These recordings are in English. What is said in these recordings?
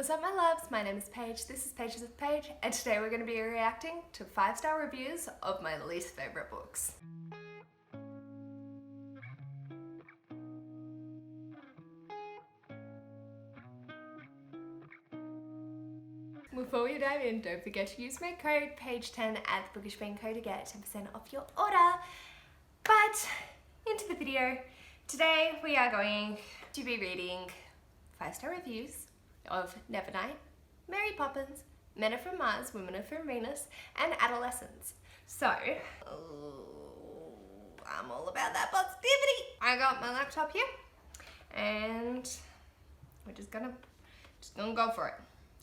What's up, my loves? My name is Paige, this is Pages with Paige, and today we're going to be reacting to 5-star reviews of my least favourite books. Before we dive in, don't forget to use my code PAGE10 at the BookishBean to get 10% off your order. But into the video. Today we are going to be reading 5-star reviews of Nevernight, Mary Poppins, Men Are From Mars, Women Are From Venus, and Adolescence. So, I'm all about that positivity. I got my laptop here, and we're just gonna go for it.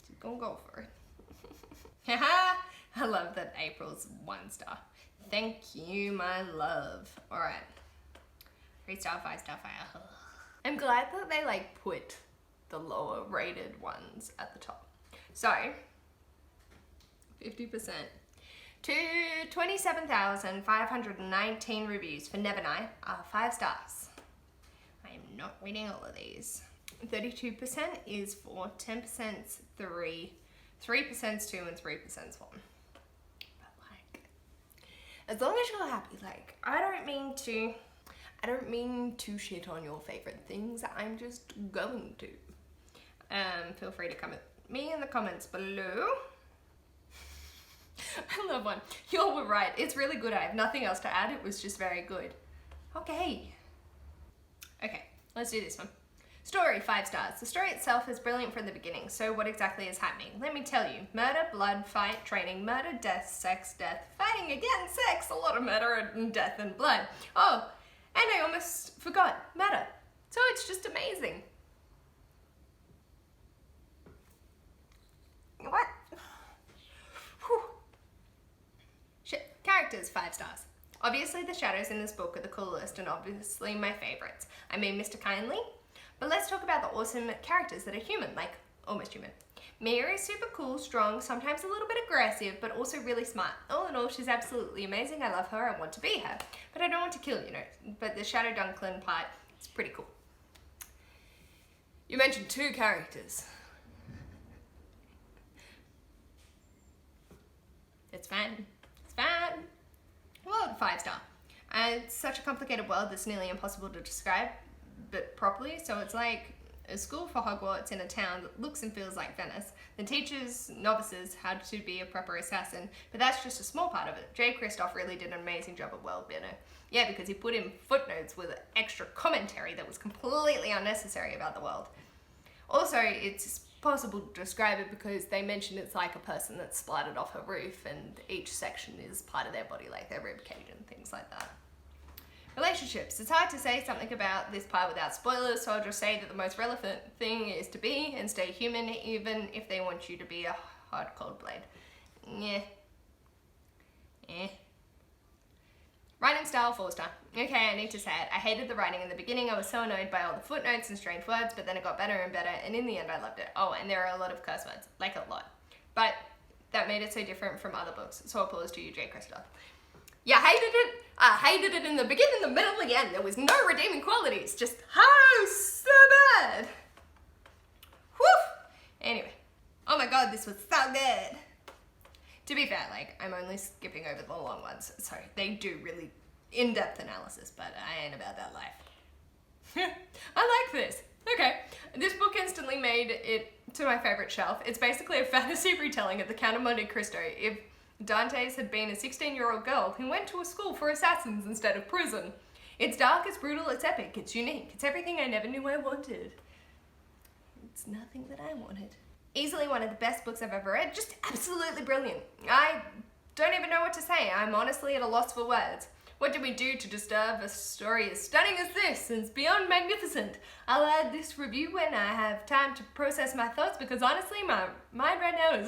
Just gonna go for it. Haha! I love that April's 1 star. Thank you, my love. All right, 3-star, 5-star, fire. I'm glad that they put the lower rated ones at the top. So, 50% to 27,519 reviews for Nevernight are 5 stars. I am not reading all of these. 32% is 4, 10%'s 3, 3%'s 2, and 3%'s 1. But as long as you're happy, I don't mean to shit on your favorite things. I'm just going to. Feel free to come at me in the comments below. I love one. You were right. It's really good. I have nothing else to add. It was just very good. Okay, let's do this one. Story, 5 stars. The story itself is brilliant from the beginning. So what exactly is happening? Let me tell you. Murder, blood, fight, training, murder, death, sex, death, fighting again, sex, a lot of murder and death and blood. Oh, and I almost forgot. Murder. So it's just amazing. What? Whew. Shit. Characters, 5 stars. Obviously the shadows in this book are the coolest and obviously my favorites. I mean Mr. Kindly. But let's talk about the awesome characters that are human, almost human. Mia is super cool, strong, sometimes a little bit aggressive, but also really smart. All in all, she's absolutely amazing. I love her, I want to be her. But I don't want to kill, But the Shadow Dunklin part is pretty cool. You mentioned 2 characters. It's fine. It's fine. Well, 5-star. It's such a complicated world that's nearly impossible to describe, but properly. So it's like a school for Hogwarts in a town that looks and feels like Venice. The teaches novices how to be a proper assassin, but that's just a small part of it. J. Kristoff really did an amazing job of world building. Yeah, because he put in footnotes with extra commentary that was completely unnecessary about the world. Also, it's possible to describe it because they mention it's like a person that's splattered off a roof and each section is part of their body, like their rib cage and things like that. Relationships. It's hard to say something about this part without spoilers, so I'll just say that the most relevant thing is to be and stay human, even if they want you to be a hard, cold blade. Writing style, 4-star. Okay, I need to say it. I hated the writing in the beginning. I was so annoyed by all the footnotes and strange words, but then it got better and better, and in the end I loved it. Oh, and there are a lot of curse words. A lot. But that made it so different from other books, so applause to you, J. Kristoff. You hated it? I hated it in the beginning, the middle, and the end. There was no redeeming qualities. Just, so bad. Whew. Anyway. Oh my god, this was so good. To be fair, I'm only skipping over the long ones. So they do really in-depth analysis, but I ain't about that life. I like this. Okay. This book instantly made it to my favorite shelf. It's basically a fantasy retelling of the Count of Monte Cristo. If Dante's had been a 16-year-old girl who went to a school for assassins instead of prison. It's dark, it's brutal, it's epic, it's unique. It's everything I never knew I wanted. It's nothing that I wanted. Easily one of the best books I've ever read. Just absolutely brilliant. I don't even know what to say. I'm honestly at a loss for words. What did we do to deserve a story as stunning as this? It's beyond magnificent. I'll add this review when I have time to process my thoughts because honestly my mind right now is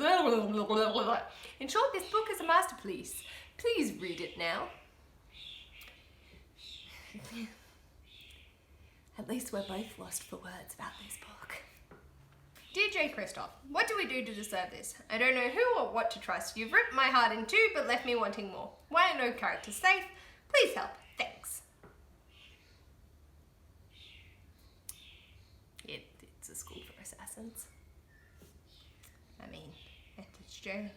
In short, this book is a masterpiece. Please read it now. At least we're both lost for words about this book. Dear J. Kristoff, what do we do to deserve this? I don't know who or what to trust. You've ripped my heart in 2 but left me wanting more. Why are no characters safe? Please help. Thanks. It's a school for assassins. Jay.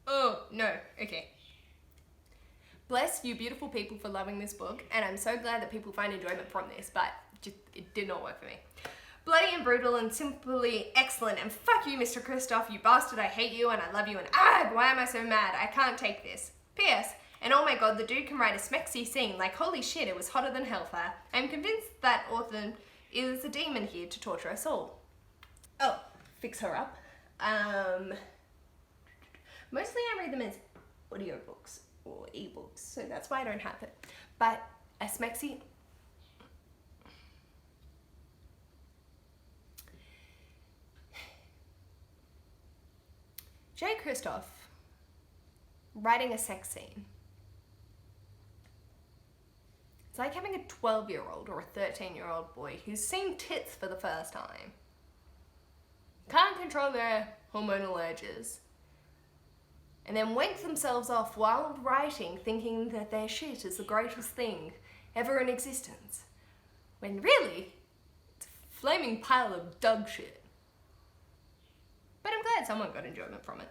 Oh, no. Okay. Bless you beautiful people for loving this book, and I'm so glad that people find enjoyment from this, but it did not work for me. Bloody and brutal and simply excellent, and fuck you, Mr. Kristoff, you bastard, I hate you and I love you, and why am I so mad? I can't take this. P.S. And oh my god, the dude can write a smexy scene, like holy shit, it was hotter than hellfire. I'm convinced that author is a demon here to torture us all. Oh, fix her up. Mostly I read them as audiobooks or ebooks, so that's why I don't have it. But a smexy... Jay Kristoff writing a sex scene. It's like having a 12-year-old or a 13-year-old boy who's seen tits for the first time. Can't control their hormonal urges. And then wank themselves off while writing, thinking that their shit is the greatest thing ever in existence. When really, it's a flaming pile of dog shit. But I'm glad someone got enjoyment from it.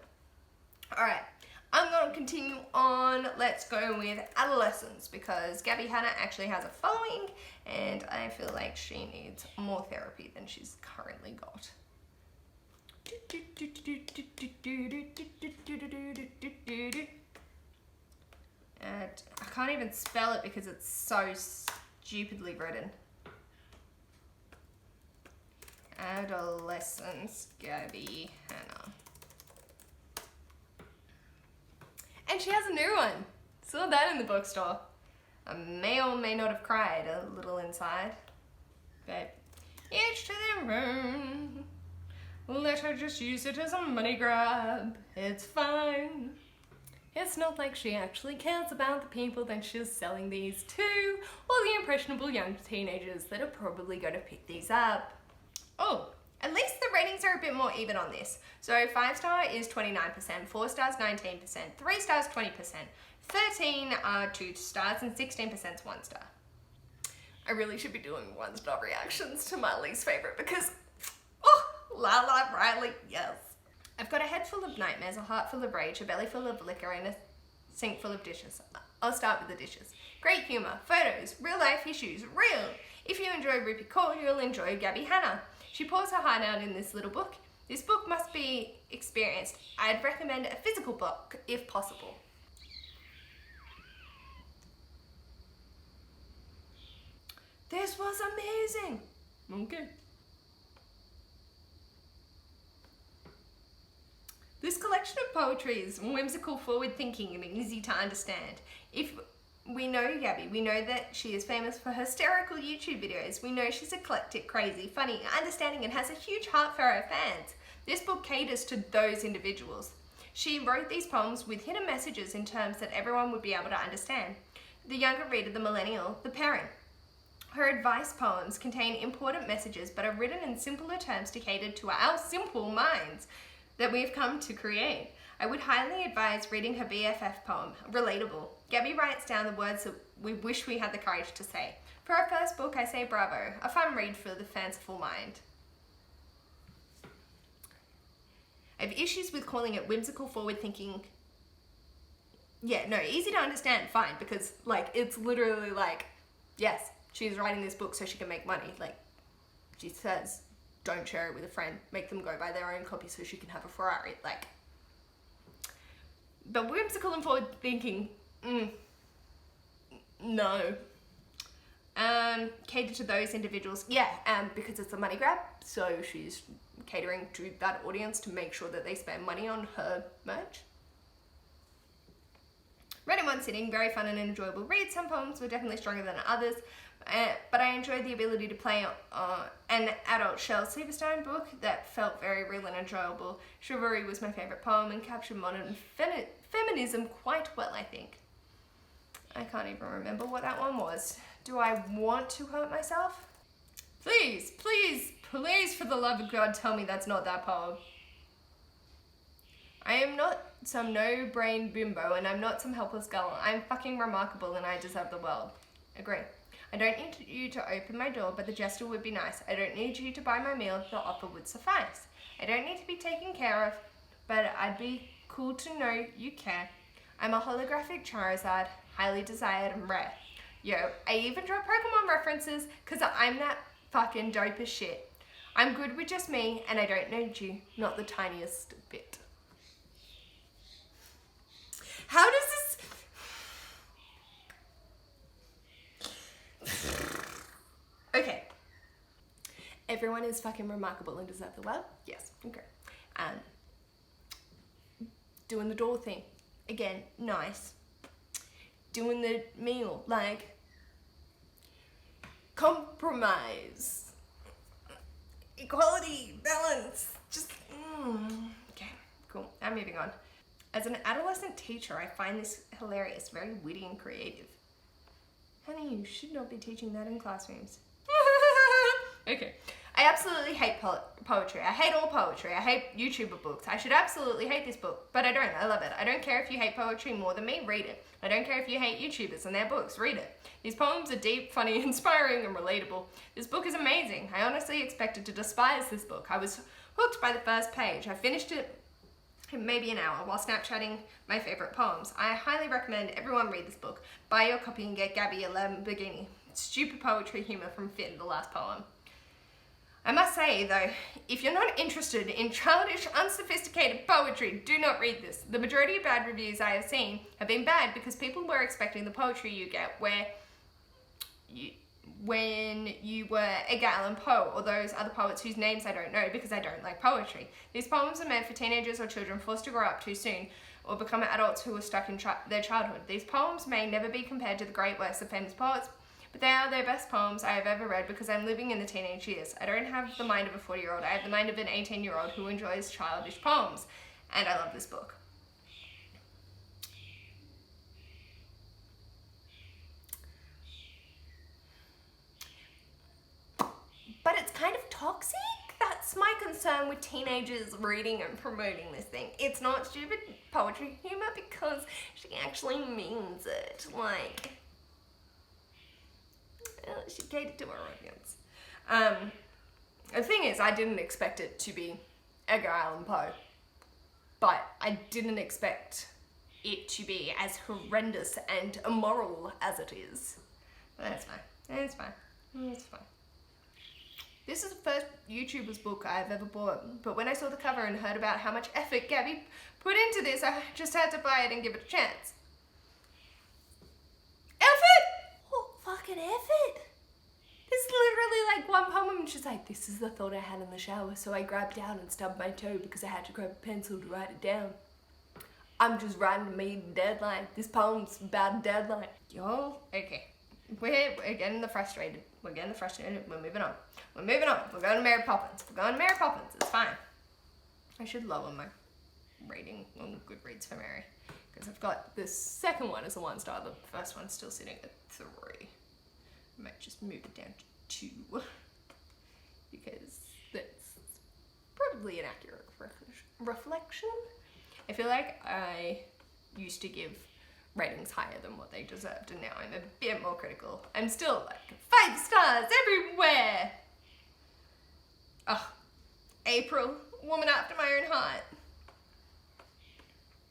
Alright, I'm going to continue on. Let's go with adolescence, because Gabby Hanna actually has a following, and I feel like she needs more therapy than she's currently got. I can't even spell it because it's so stupidly written. Adolescence, Gabby Hanna. And she has a new one. Saw that in the bookstore. I may or may not have cried a little inside. But each to their own. Let her just use it as a money grab. It's fine. It's not like she actually cares about the people that she's selling these to, or the impressionable young teenagers that are probably going to pick these up. Oh, at least the ratings are a bit more even on this. So 5 star is 29%, 4 stars 19%, 3 stars 20%, 13 are 2 stars, and 16% is 1 star. I really should be doing 1 star reactions to my least favorite because, oh, Lala Riley, yes. I've got a head full of nightmares, a heart full of rage, a belly full of liquor, and a sink full of dishes. I'll start with the dishes. Great humour, photos, real life issues, real. If you enjoy Rupi Kaur, you'll enjoy Gabby Hanna. She pours her heart out in this little book. This book must be experienced. I'd recommend a physical book if possible. This was amazing. Okay. This collection of poetry is whimsical, forward-thinking, and easy to understand. If we know Gabby, we know that she is famous for hysterical YouTube videos. We know she's eclectic, crazy, funny, understanding, and has a huge heart for her fans. This book caters to those individuals. She wrote these poems with hidden messages in terms that everyone would be able to understand. The younger reader, the millennial, the parent. Her advice poems contain important messages but are written in simpler terms to cater to our simple minds that we've come to create. I would highly advise reading her BFF poem, Relatable. Gabby writes down the words that we wish we had the courage to say. For her first book, I say bravo, a fun read for the fanciful mind. I have issues with calling it whimsical, forward-thinking. Yeah, no, easy to understand, fine, because, like, it's literally like, yes, she's writing this book so she can make money. Like, she says, don't share it with a friend, make them go buy their own copy so she can have a Ferrari, like. But whimsical and forward-thinking, no. Cater to those individuals, yeah, because it's a money grab, so she's catering to that audience to make sure that they spend money on her merch. Read in one sitting, very fun and enjoyable read. Some poems were definitely stronger than others, but I enjoyed the ability to play an adult Shel Silverstone book that felt very real and enjoyable. Chivalry was my favourite poem and captured modern feminism quite well, I think. I can't even remember what that one was. Do I want to hurt myself? Please, please, please, for the love of God, tell me that's not that poem. I am not some no-brain bimbo, and I'm not some helpless girl. I'm fucking remarkable, and I deserve the world. Agree. I don't need you to open my door, but the gesture would be nice. I don't need you to buy my meal, the offer would suffice. I don't need to be taken care of, but I'd be cool to know you care. I'm a holographic Charizard, highly desired and rare. Yo, I even draw Pokemon references because I'm that fucking dope as shit. I'm good with just me and I don't need you, not the tiniest bit. How does this... Okay. Everyone is fucking remarkable and deserve the world? Yes, okay. Doing the door thing. Again, nice. Doing the meal, like, compromise, equality, balance, just, okay, cool, I'm moving on. As an adolescent teacher, I find this hilarious, very witty and creative. Honey, you should not be teaching that in classrooms. Okay. I absolutely hate poetry. I hate all poetry. I hate YouTuber books. I should absolutely hate this book, but I don't. I love it. I don't care if you hate poetry more than me, read it. I don't care if you hate YouTubers and their books, read it. These poems are deep, funny, inspiring, and relatable. This book is amazing. I honestly expected to despise this book. I was hooked by the first page. I finished it in maybe an hour while Snapchatting my favorite poems. I highly recommend everyone read this book. Buy your copy and get Gabby a Lamborghini. Stupid poetry humor from Finn, the last poem. I must say though, if you're not interested in childish, unsophisticated poetry, do not read this. The majority of bad reviews I have seen have been bad because people were expecting the poetry you get when you were Edgar Allan Poe or those other poets whose names I don't know because I don't like poetry. These poems are meant for teenagers or children forced to grow up too soon or become adults who are stuck in their childhood. These poems may never be compared to the great works of famous poets, but they are the best poems I have ever read because I'm living in the teenage years. I don't have the mind of a 40-year-old. I have the mind of an 18-year-old who enjoys childish poems. And I love this book. But it's kind of toxic. That's my concern with teenagers reading and promoting this thing. It's not stupid poetry humor because she actually means it. Like... she catered to her audience. The thing is, I didn't expect it to be Edgar Allan Poe, but I didn't expect it to be as horrendous and immoral as it is. But that's fine. It's fine. It's fine. This is the first YouTuber's book I've ever bought, but when I saw the cover and heard about how much effort Gabby put into this, I just had to buy it and give it a chance. Fucking effort. This is literally like one poem and she's like, this is the thought I had in the shower, so I grabbed down and stubbed my toe because I had to grab a pencil to write it down. I'm just writing a meeting deadline. This poem's about a deadline. Y'all, okay. We're getting frustrated. We're moving on. We're going to Mary Poppins. It's fine. I should lower my rating on Goodreads for Mary because I've got the second one as a 1-star. The first one's still sitting at 3. I might just move it down to 2 because that's probably an accurate reflection. I feel like I used to give ratings higher than what they deserved and now I'm a bit more critical. I'm still like 5 stars everywhere. Ugh. April, woman after my own heart.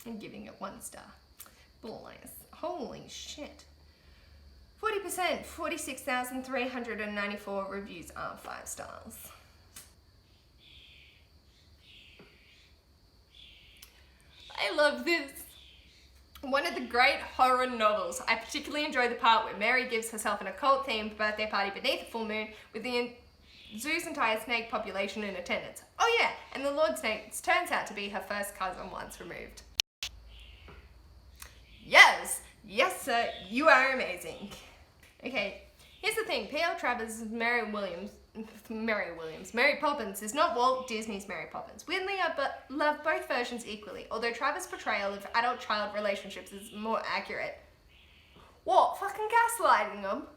I'm giving it 1 star. Bless. Holy shit. 40%, 46,394 reviews are 5 stars. I love this. One of the great horror novels. I particularly enjoy the part where Mary gives herself an occult-themed birthday party beneath a full moon with the zoo's entire snake population in attendance. Oh yeah, and the Lord Snake turns out to be her first cousin once removed. Yes, sir, you are amazing. Okay, here's the thing. P.L. Travers' Mary Poppins is not Walt Disney's Mary Poppins. Weirdly, I love both versions equally, although Travers' portrayal of adult-child relationships is more accurate. What, fucking gaslighting them?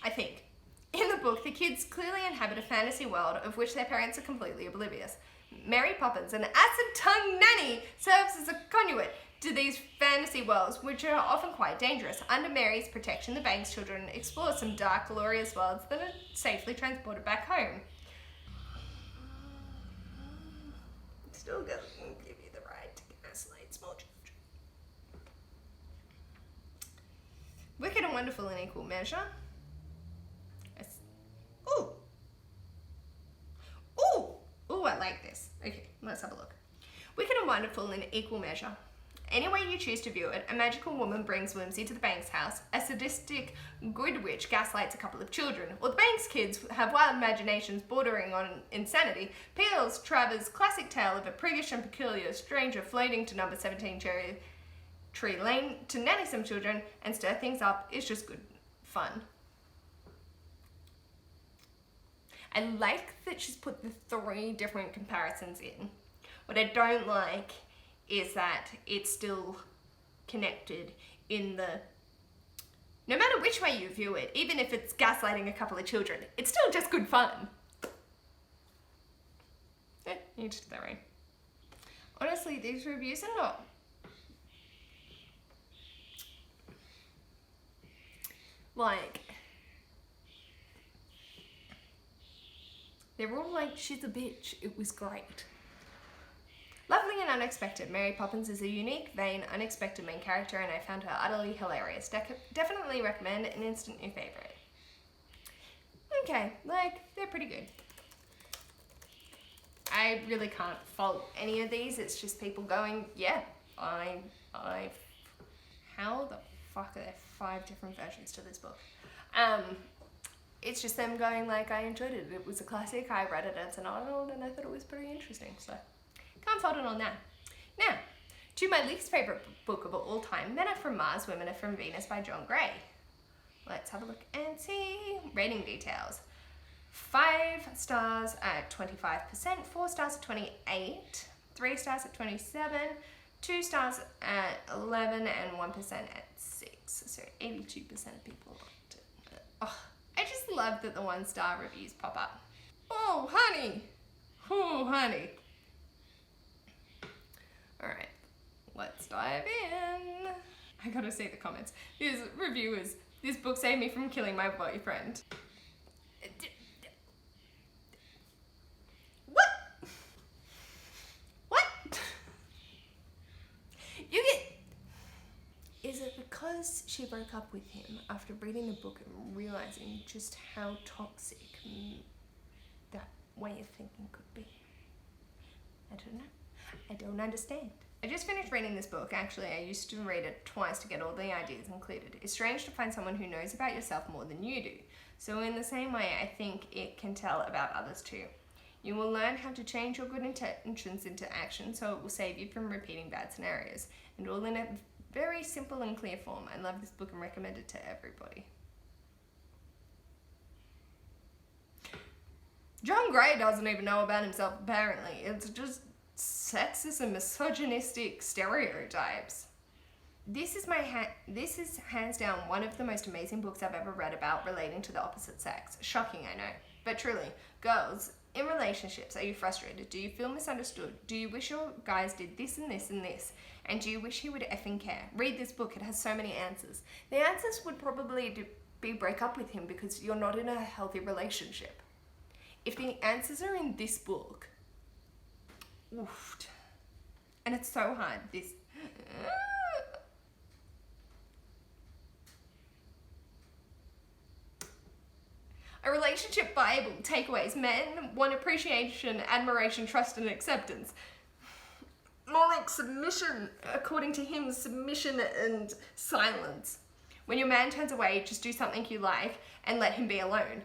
I think. In the book, the kids clearly inhabit a fantasy world of which their parents are completely oblivious. Mary Poppins, an acid-tongue nanny, serves as a conduit to these fantasy worlds, which are often quite dangerous. Under Mary's protection, the Banks children explore some dark, glorious worlds that are safely transported back home. Still doesn't give you the right gaslight small children. Wicked and Wonderful in Equal Measure. Ooh. Ooh. Ooh, I like this. Okay, let's have a look. Wicked and Wonderful in Equal Measure. Any way you choose to view it, a magical woman brings whimsy to the Banks house, a sadistic good witch gaslights a couple of children, or the Banks kids have wild imaginations bordering on insanity, peels Trevor's classic tale of a priggish and peculiar stranger floating to number 17 Cherry Tree Lane to nanny some children and stir things up. It's just good fun. I like that she's put the 3 different comparisons in. What I don't like is that it's still connected in the, no matter which way you view it, even if it's gaslighting a couple of children, it's still just good fun. Each to their own. Honestly, these reviews are not like, they're all like, she's a bitch, it was great. Lovely and unexpected. Mary Poppins is a unique, vain, unexpected main character, and I found her utterly hilarious. Definitely recommend, an instant new favorite. Okay, like, they're pretty good. I really can't fault any of these. It's just people going, yeah, how the fuck are there 5 different versions to this book? It's just them going like, I enjoyed it. It was a classic. I read it as an adult, and I thought it was pretty interesting, so. Can't fault it on that. Now, to my least favourite book of all time, Men Are From Mars, Women Are From Venus by John Gray. Let's have a look and see. Rating details. 5 stars at 25%, 4 stars at 28, 3 stars at 27, 2 stars at 11, and 1% at 6. So 82% of people liked it. Oh, I just love that the 1-star reviews pop up. Oh, honey. Oh, honey. Alright, let's dive in. I gotta see the comments. This review is, this book saved me from killing my boyfriend. What? What? You get... Is it because she broke up with him after reading the book and realizing just how toxic that way of thinking could be? I don't know. I don't understand. I just finished reading this book. Actually, I used to read it twice to get all the ideas included. It's strange to find someone who knows about yourself more than you do. So in the same way, I think it can tell about others too. You will learn how to change your good intentions into action, so it will save you from repeating bad scenarios. And all in a very simple and clear form. I love this book and recommend it to everybody. John Gray doesn't even know about himself, apparently. It's just sexist and misogynistic stereotypes. This is hands down one of the most amazing books I've ever read about relating to the opposite sex. Shocking, I know. But truly, girls, in relationships, are you frustrated? Do you feel misunderstood? Do you wish your guys did this and this and this? And do you wish he would effing care? Read this book, it has so many answers. The answers would probably be break up with him because you're not in a healthy relationship. If the answers are in this book, oofed. And it's so hard, this. A relationship Bible, takeaways. Men want appreciation, admiration, trust, and acceptance. More like submission, according to him, submission and silence. When your man turns away, just do something you like and let him be alone.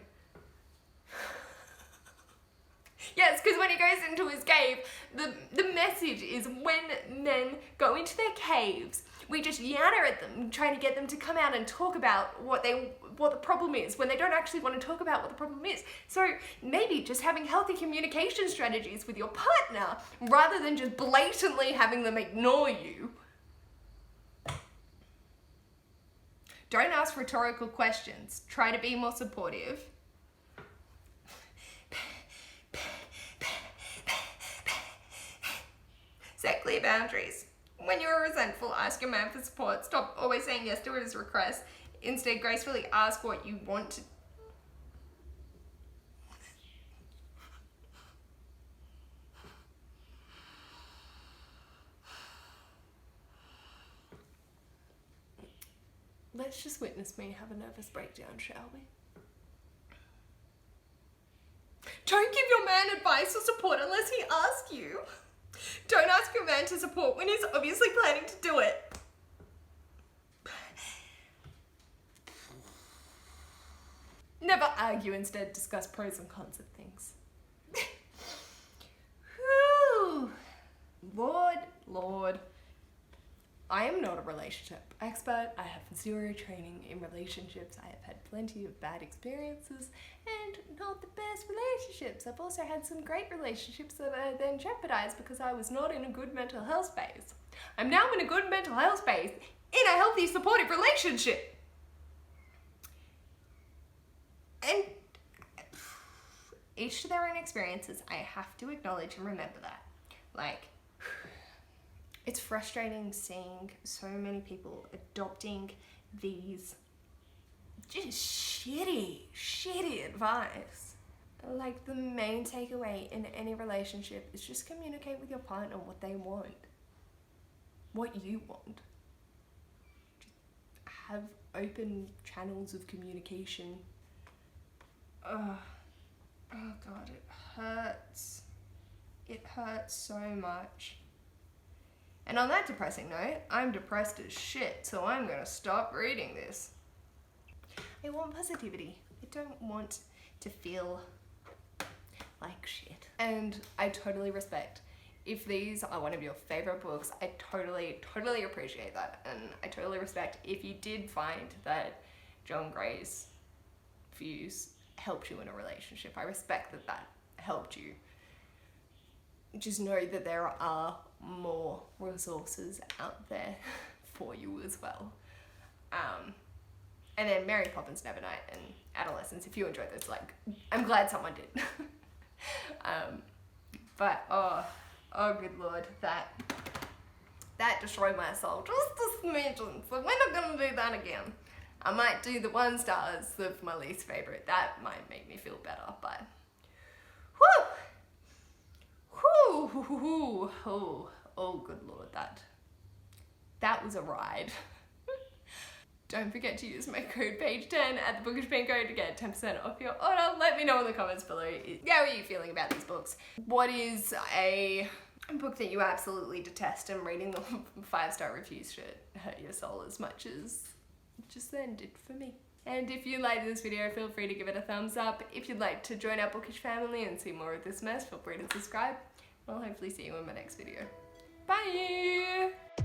Yes, because when he goes into his cave, the message is when men go into their caves, we just yatter at them, trying to get them to come out and talk about what the problem is, when they don't actually want to talk about what the problem is. So maybe just having healthy communication strategies with your partner, rather than just blatantly having them ignore you. Don't ask rhetorical questions. Try to be more supportive. Set clear boundaries. When you're resentful, ask your man for support. Stop always saying yes to his requests. Instead, gracefully ask what you want to. Let's just witness me have a nervous breakdown, shall we? Don't give your man advice or support unless he asks you. Don't ask your man to support when he's obviously planning to do it. Never argue, instead discuss pros and cons of things. Whew. Lord. I am not a relationship expert. I have zero training in relationships. I have had plenty of bad experiences and not the best relationships. I've also had some great relationships that I then jeopardized because I was not in a good mental health space. I'm now in a good mental health space in a healthy, supportive relationship. And each to their own experiences. I have to acknowledge and remember that. Like, it's frustrating seeing so many people adopting these just shitty advice. Like, the main takeaway in any relationship is just communicate with your partner what they want. What you want. Just have open channels of communication. Oh God, it hurts. It hurts so much. And on that depressing note, I'm depressed as shit, so I'm gonna stop reading this. I want positivity. I don't want to feel like shit. And I totally respect if these are one of your favorite books. I totally appreciate that. And I totally respect if you did find that John Gray's views helped you in a relationship. I respect that that helped you. Just know that there are more resources out there for you as well. And then Mary Poppins, Nevernight, and Adolescence, if you enjoyed this, like, I'm glad someone did. But oh good Lord, that destroyed my soul just a smidgen, so we're not gonna do that again. I might do the 1 stars of my least favorite. That might make me feel better, but oh good Lord, that was a ride. Don't forget to use my code PAGE10 at the Bookish Bingo to get 10% off your order. Let me know in the comments below. How are you feeling about these books? What is a book that you absolutely detest, and reading the 5-star reviews should hurt your soul as much as just then did for me? And if you liked this video, feel free to give it a thumbs up. If you'd like to join our bookish family and see more of this mess, feel free to subscribe. I'll hopefully see you in my next video. Bye!